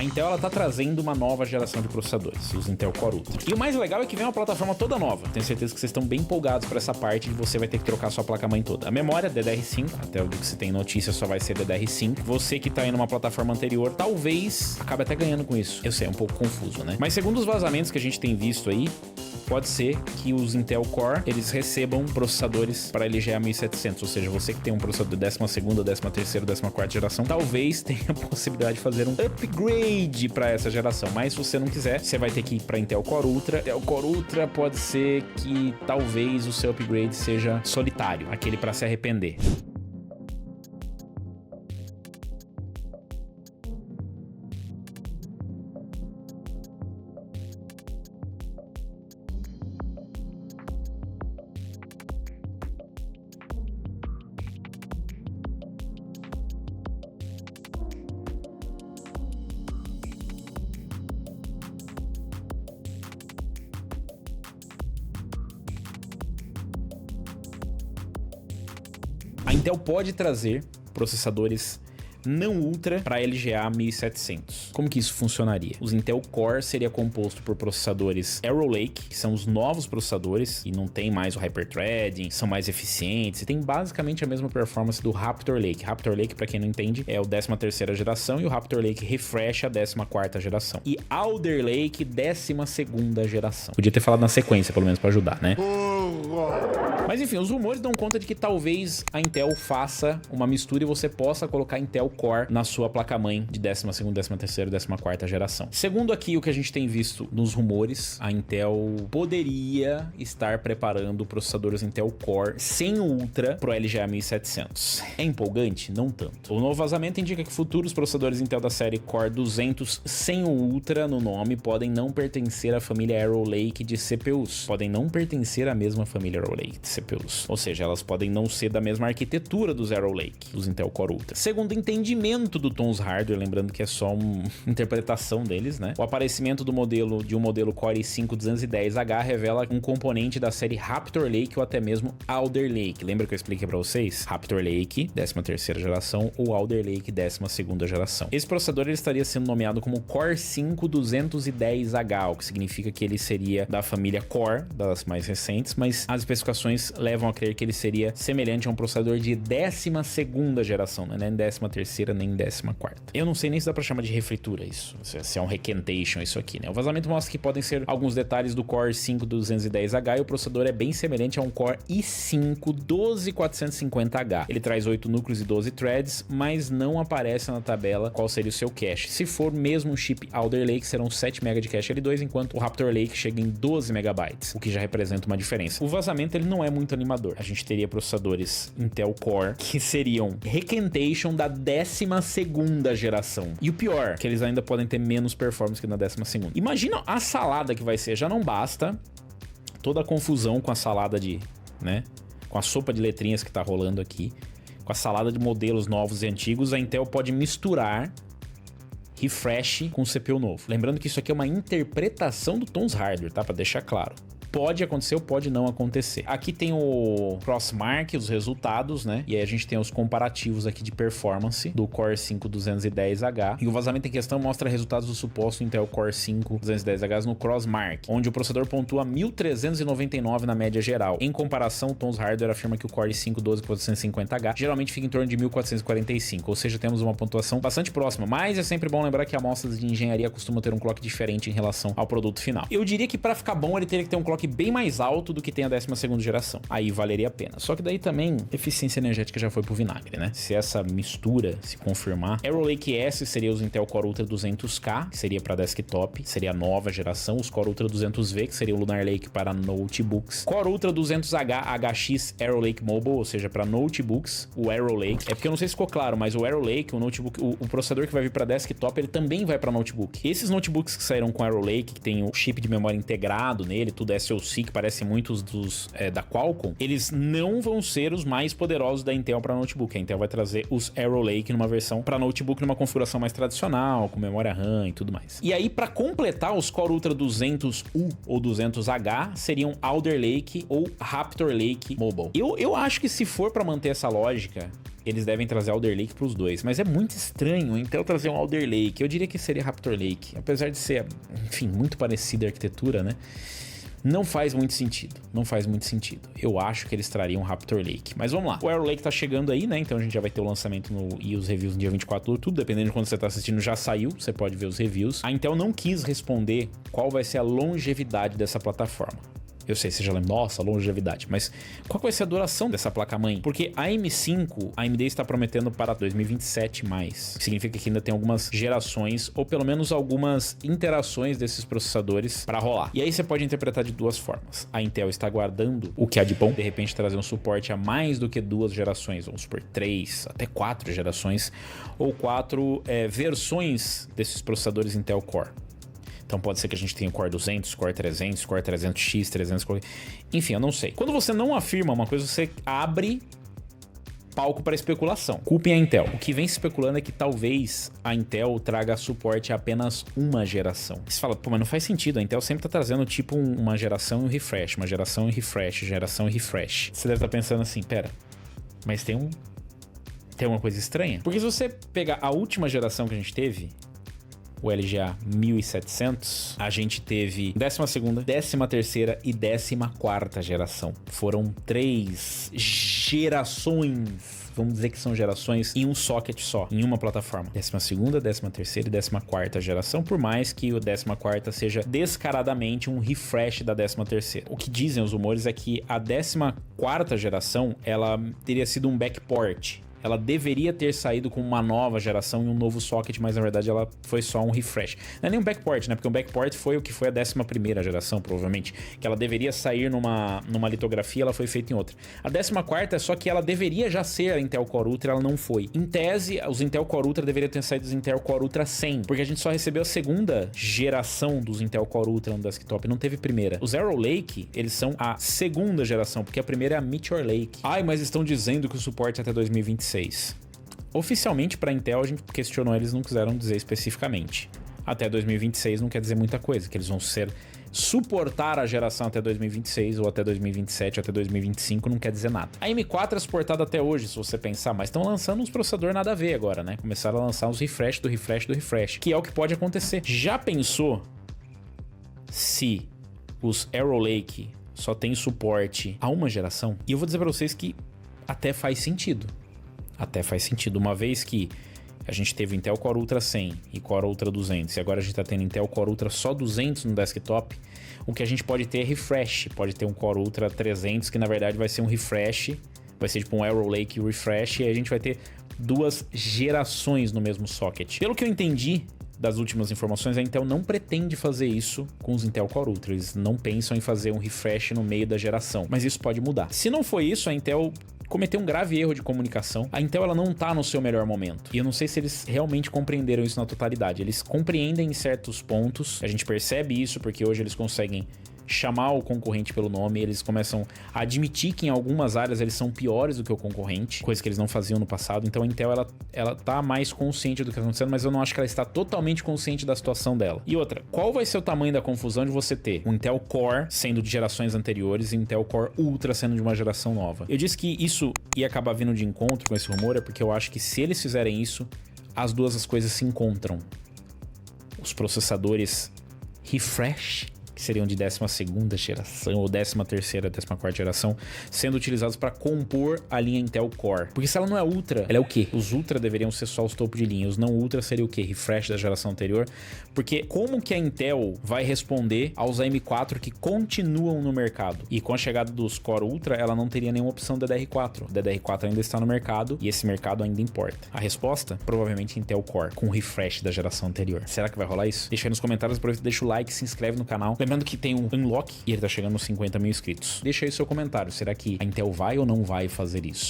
A Intel ela tá trazendo uma nova geração de processadores, os Intel Core Ultra. E o mais legal é que vem uma plataforma toda nova. Tenho certeza que vocês estão bem empolgados para essa parte de você vai ter que trocar sua placa-mãe toda. A memória DDR5, até o que você tem notícia só vai ser DDR5. Você que tá aí numa plataforma anterior, talvez acabe até ganhando com isso. Eu sei, é um pouco confuso, né? Mas segundo os vazamentos que a gente tem visto aí, pode ser que os Intel Core, eles recebam processadores para LGA 1700, ou seja, você que tem um processador de 12ª, 13ª, 14ª geração, talvez tenha a possibilidade de fazer um upgrade para essa geração, mas se você não quiser, você vai ter que ir para Intel Core Ultra. Intel Core Ultra pode ser que talvez o seu upgrade seja solitário, aquele para se arrepender. A Intel pode trazer processadores não Ultra para LGA 1700. Como que isso funcionaria? Os Intel Core seria composto por processadores Arrow Lake, que são os novos processadores e não tem mais o Hyperthreading, são mais eficientes e tem basicamente a mesma performance do Raptor Lake. Raptor Lake, para quem não entende, é o 13ª geração e o Raptor Lake Refresh a 14ª geração. E Alder Lake 12ª geração. Podia ter falado na sequência, pelo menos, para ajudar, né? Mas enfim, os rumores dão conta de que talvez a Intel faça uma mistura e você possa colocar Intel Core na sua placa-mãe de 12ª, 13ª, 14ª geração. Segundo aqui o que a gente tem visto nos rumores, a Intel poderia estar preparando processadores Intel Core sem o Ultra pro LGA 1700. É empolgante? Não tanto. O novo vazamento indica que futuros processadores Intel da série Core 200 sem o Ultra no nome podem não pertencer à família Arrow Lake de CPUs. Podem não pertencer à mesma família Arrow Lake de CPUs. Ou seja, elas podem não ser da mesma arquitetura dos Arrow Lake, dos Intel Core Ultra. Segundo o entendimento do Tom's Hardware, lembrando que é só uma interpretação deles, né? O aparecimento do modelo de um modelo Core i5 210H revela um componente da série Raptor Lake ou até mesmo Alder Lake. Lembra que eu expliquei pra vocês? Raptor Lake, 13ª geração, ou Alder Lake, 12ª geração. Esse processador ele estaria sendo nomeado como Core i5 210H, o que significa que ele seria da família Core, das mais recentes, mas as especificações levam a crer que ele seria semelhante a um processador de 12ª geração, né? Nem 13ª, nem 14ª. Eu não sei nem se dá pra chamar de refritura isso, se é um recantation isso aqui, né? O vazamento mostra que podem ser alguns detalhes do Core i5 210H e o processador é bem semelhante a um Core i5 12450H. Ele traz 8 núcleos e 12 threads, mas não aparece na tabela qual seria o seu cache. Se for mesmo o chip Alder Lake, serão 7 MB de cache L2, enquanto o Raptor Lake chega em 12 MB, o que já representa uma diferença. O vazamento ele não é muito animador. A gente teria processadores Intel Core que seriam recantation da 12ª geração. E o pior, que eles ainda podem ter menos performance que na 12ª. Imagina a salada que vai ser. Já não basta toda a confusão com a salada de, né? Com a sopa de letrinhas que tá rolando aqui. Com a salada de modelos novos e antigos, a Intel pode misturar refresh com CPU novo. Lembrando que isso aqui é uma interpretação do Tom's Hardware, tá? Pra deixar claro. Pode acontecer ou pode não acontecer. Aqui tem o Crossmark, os resultados, né? E aí a gente tem os comparativos aqui de performance do Core i5 210H. E o vazamento em questão mostra resultados do suposto Intel Core i5 210H no Crossmark, onde o processador pontua 1.399 na média geral. Em comparação, o Tom's Hardware afirma que o Core i5 12450H geralmente fica em torno de 1.445, ou seja, temos uma pontuação bastante próxima, mas é sempre bom lembrar que amostras de engenharia costumam ter um clock diferente em relação ao produto final. Eu diria que para ficar bom ele teria que ter um clock bem mais alto do que tem a 12ª geração. Aí valeria a pena. Só que daí também, eficiência energética já foi pro vinagre, né? Se essa mistura se confirmar, Arrow Lake S seria os Intel Core Ultra 200K, que seria para desktop, seria a nova geração. Os Core Ultra 200V, que seria o Lunar Lake para notebooks. Core Ultra 200H HX Arrow Lake Mobile, ou seja, para notebooks, o Arrow Lake. É porque eu não sei se ficou claro, mas o Arrow Lake, o notebook, o processador que vai vir para desktop, ele também vai para notebook. Esses notebooks que saíram com Arrow Lake, que tem o chip de memória integrado nele, tudo SoC, que parece muitos dos da Qualcomm, eles não vão ser os mais poderosos da Intel para notebook. A Intel vai trazer os Arrow Lake numa versão para notebook, numa configuração mais tradicional, com memória RAM e tudo mais. E aí, para completar, os Core Ultra 200U ou 200H seriam Alder Lake ou Raptor Lake Mobile. Eu acho que se for para manter essa lógica, eles devem trazer Alder Lake para os dois. Mas é muito estranho a Intel trazer um Alder Lake. Eu diria que seria Raptor Lake. Apesar de ser, enfim, muito parecida a arquitetura, né? Não faz muito sentido. Não faz muito sentido. Eu acho que eles trariam um Raptor Lake. Mas vamos lá. O Arrow Lake tá chegando aí, né? Então a gente já vai ter o lançamento e os reviews no dia 24 de outubro. Dependendo de quando você tá assistindo, já saiu. Você pode ver os reviews. A Intel não quis responder qual vai ser a longevidade dessa plataforma. Eu sei, você já lembra, nossa, longevidade, mas qual vai ser a duração dessa placa-mãe? Porque a M5, a AMD está prometendo para 2027 mais. Significa que ainda tem algumas gerações, ou pelo menos algumas interações desses processadores para rolar. E aí você pode interpretar de duas formas. A Intel está aguardando o que há de bom, de repente trazer um suporte a mais do que 2 gerações, vamos supor 3, até 4 gerações, ou 4 versões desses processadores Intel Core. Então pode ser que a gente tenha o Core 200, Core 300, Core 300X, 300... Enfim, eu não sei. Quando você não afirma uma coisa, você abre palco para especulação. Culpem a Intel. O que vem se especulando é que talvez a Intel traga suporte a apenas uma geração. Você fala, pô, mas não faz sentido. A Intel sempre tá trazendo tipo uma geração e um refresh, uma geração e refresh, geração e refresh. Você deve estar pensando assim, pera, mas tem uma coisa estranha. Porque se você pegar a última geração que a gente teve, o LGA 1700, a gente teve 12ª, 13ª e 14ª geração. Foram 3 gerações, vamos dizer que são gerações, em um socket só, em uma plataforma. 12ª, 13ª e 14ª geração, por mais que o 14ª seja descaradamente um refresh da 13ª. O que dizem os rumores é que a 14ª geração, ela teria sido um backport. Ela deveria ter saído com uma nova geração e um novo socket, mas na verdade ela foi só um refresh. Não é nem um backport, né? Porque um backport foi o que foi a 11ª geração, provavelmente. Que ela deveria sair numa litografia, ela foi feita em outra. A 14ª é só que ela deveria já ser a Intel Core Ultra, ela não foi. Em tese, os Intel Core Ultra deveriam ter saído dos Intel Core Ultra 100, porque a gente só recebeu a 2ª geração dos Intel Core Ultra no desktop, não teve primeira. Os Arrow Lake, eles são a 2ª geração, porque a primeira é a Meteor Lake. Ai, mas estão dizendo que o suporte é até 2026. Oficialmente para a Intel a gente questionou, eles não quiseram dizer especificamente. Até 2026 não quer dizer muita coisa, que eles vão suportar a geração até 2026 ou até 2027 ou até 2025 não quer dizer nada. A M4 é suportada até hoje, se você pensar, mas estão lançando uns processadores nada a ver agora, né? Começaram a lançar uns refresh do refresh do refresh, que é o que pode acontecer. Já pensou se os Arrow Lake só tem suporte a uma geração? E eu vou dizer para vocês que até faz sentido. Até faz sentido, uma vez que a gente teve Intel Core Ultra 100 e Core Ultra 200 e agora a gente tá tendo Intel Core Ultra só 200 no desktop, o que a gente pode ter é refresh, pode ter um Core Ultra 300 que na verdade vai ser um refresh, vai ser tipo um Arrow Lake refresh, e aí a gente vai ter 2 gerações no mesmo socket. Pelo que eu entendi das últimas informações, a Intel não pretende fazer isso com os Intel Core Ultra, eles não pensam em fazer um refresh no meio da geração, mas isso pode mudar. Se não for isso, a Intel cometeu um grave erro de comunicação. A Intel ela não tá no seu melhor momento. E eu não sei se eles realmente compreenderam isso na totalidade. Eles compreendem em certos pontos. A gente percebe isso porque hoje eles conseguem chamar o concorrente pelo nome, eles começam a admitir que em algumas áreas eles são piores do que o concorrente, coisa que eles não faziam no passado. Então a Intel ela tá mais consciente do que está acontecendo, mas eu não acho que ela está totalmente consciente da situação dela. E outra, qual vai ser o tamanho da confusão de você ter um Intel Core sendo de gerações anteriores e um Intel Core Ultra sendo de uma geração nova? Eu disse que isso ia acabar vindo de encontro com esse rumor, é porque eu acho que se eles fizerem isso, as coisas se encontram. Os processadores refresh, que seriam de 12ª geração ou 13ª, 14ª geração, sendo utilizados para compor a linha Intel Core. Porque se ela não é Ultra, ela é o quê? Os Ultra deveriam ser só os topo de linha, os não Ultra seria o quê? Refresh da geração anterior. Porque como que a Intel vai responder aos AM4 que continuam no mercado? E com a chegada dos Core Ultra, ela não teria nenhuma opção DDR4. O DDR4 ainda está no mercado e esse mercado ainda importa. A resposta? Provavelmente Intel Core, com refresh da geração anterior. Será que vai rolar isso? Deixa aí nos comentários, aproveita, deixa o like, se inscreve no canal. Lembrando que tem um Unlock e ele tá chegando nos 50 mil inscritos. Deixa aí seu comentário. Será que a Intel vai ou não vai fazer isso?